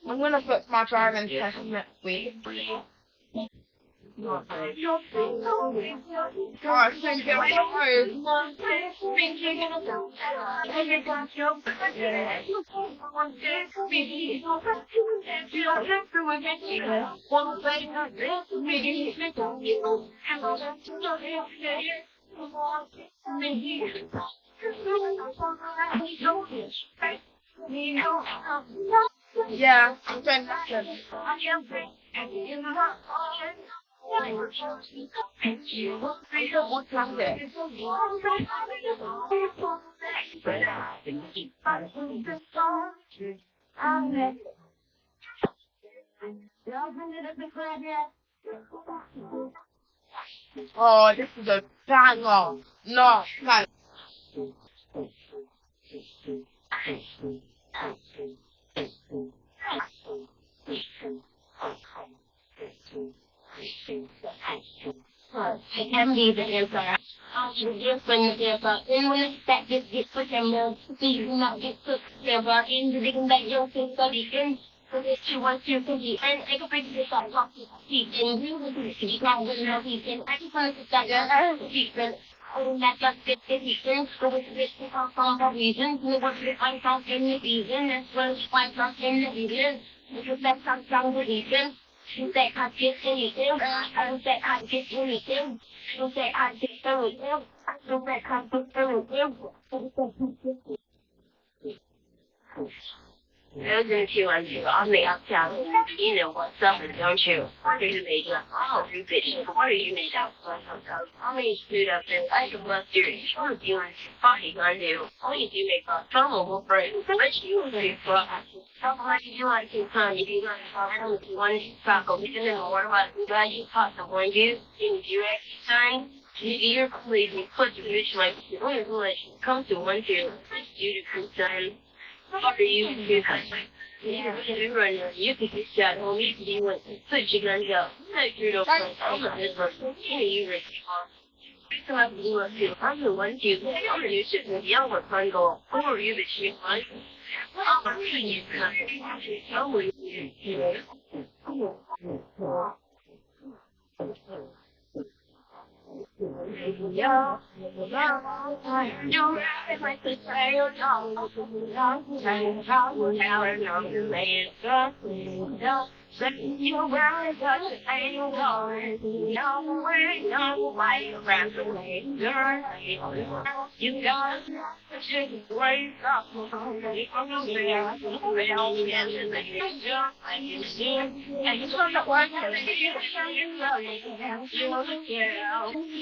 I'm gonna put my driving test next week. Alright, thank you. Yeah, I'm doing that. What's wrong there? Oh, this is a banger. No, like, I can be the answer. Different ever. And when it's that get put them down, please do not get put ever. In the thing that you'll think of the end. So that you want to be and I can bring this up talking and you will be wrong with no reason. I just want to start your reason. Oh, that just get the reason. So it's this from the reason. You want to find out in the reason. That's what you find out in the reason. Because that's not from the reason. You say I get anything. I say I get anything. You say I get anything. You say I get anything. Listen to us on the outside. You know what's up, don't you? What are you made up? Oh, you bitch. What are you made up? How many stood up and I can bust your what are you fucking gonna do? All you do make a trouble will break. What you do for how much you like to come? If you want to talk, I don't want to talk over the more about the guy you talked to one you in direct sign. You're completely put to rich like the only relation comes to one two. It's due to concern. What are you doing? You're running. You could get shot home. You could do it. Put your guns up. Take your little friend. I'm not this person. You rich. I'm the one you. I'm the new shit. Young one, son, go. Who are you, bitch? You fun? I'm a you. I'm with you. Yeah, you're like the trail dog. You're wearing such a thing, Lord. No way, no way, around the way. You got to wake up. And you don't know what you're doing.